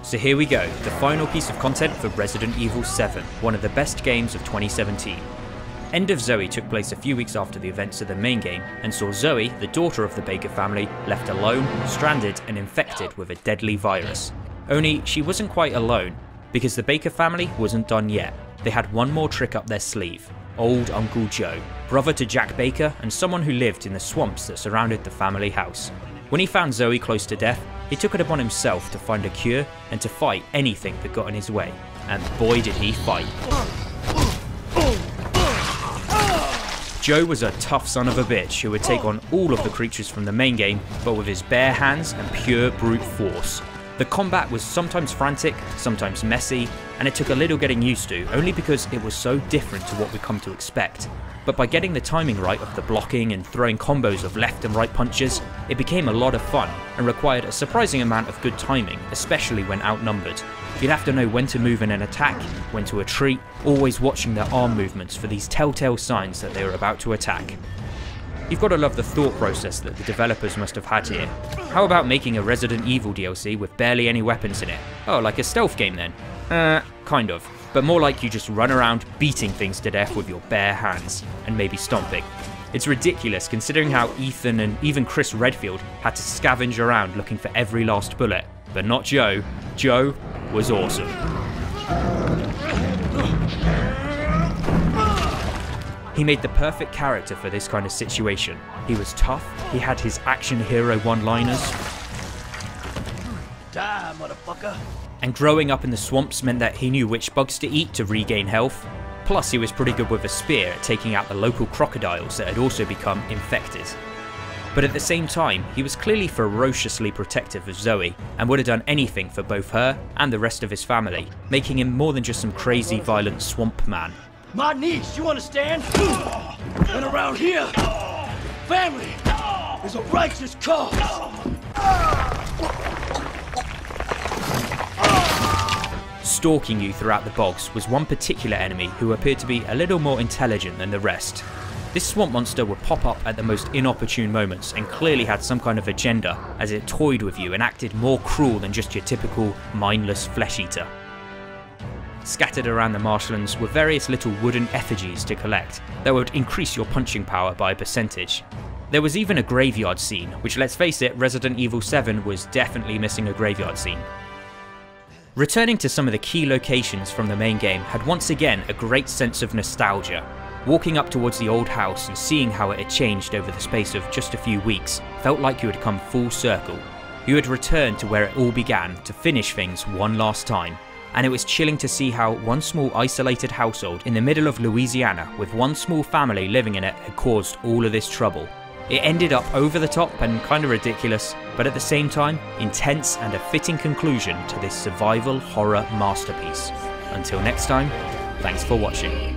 So here we go, the final piece of content for Resident Evil 7, one of the best games of 2017. End of Zoe took place a few weeks after the events of the main game, and saw Zoe, the daughter of the Baker family, left alone, stranded and infected with a deadly virus. Only she wasn't quite alone, because the Baker family wasn't done yet. They had one more trick up their sleeve. Old Uncle Joe, brother to Jack Baker and someone who lived in the swamps that surrounded the family house. When he found Zoe close to death, he took it upon himself to find a cure and to fight anything that got in his way. And boy did he fight. Joe was a tough son of a bitch who would take on all of the creatures from the main game, but with his bare hands and pure brute force. The combat was sometimes frantic, sometimes messy, and it took a little getting used to, only because it was so different to what we come to expect. But by getting the timing right of the blocking and throwing combos of left and right punches, it became a lot of fun and required a surprising amount of good timing, especially when outnumbered. You'd have to know when to move in an attack, when to retreat, always watching their arm movements for these telltale signs that they were about to attack. You've got to love the thought process that the developers must have had here. How about making a Resident Evil DLC with barely any weapons in it? Oh, like a stealth game then? Kind of. But more like you just run around beating things to death with your bare hands, and maybe stomping. It's ridiculous considering how Ethan and even Chris Redfield had to scavenge around looking for every last bullet. But not Joe. Joe was awesome. He made the perfect character for this kind of situation. He was tough, he had his action hero one-liners. Die, motherfucker. And growing up in the swamps meant that he knew which bugs to eat to regain health. Plus he was pretty good with a spear at taking out the local crocodiles that had also become infected. But at the same time, he was clearly ferociously protective of Zoe and would have done anything for both her and the rest of his family, making him more than just some crazy violent swamp man. My niece, you understand? And around here, family is a righteous cause. Stalking you throughout the bogs was one particular enemy who appeared to be a little more intelligent than the rest. This swamp monster would pop up at the most inopportune moments and clearly had some kind of agenda, as it toyed with you and acted more cruel than just your typical mindless flesh eater. Scattered around the marshlands were various little wooden effigies to collect that would increase your punching power by a percentage. There was even a graveyard scene, which, let's face it, Resident Evil 7 was definitely missing a graveyard scene. Returning to some of the key locations from the main game had once again a great sense of nostalgia. Walking up towards the old house and seeing how it had changed over the space of just a few weeks felt like you had come full circle. You had returned to where it all began to finish things one last time. And it was chilling to see how one small isolated household in the middle of Louisiana with one small family living in it had caused all of this trouble. It ended up over the top and kind of ridiculous, but at the same time, intense and a fitting conclusion to this survival horror masterpiece. Until next time, thanks for watching.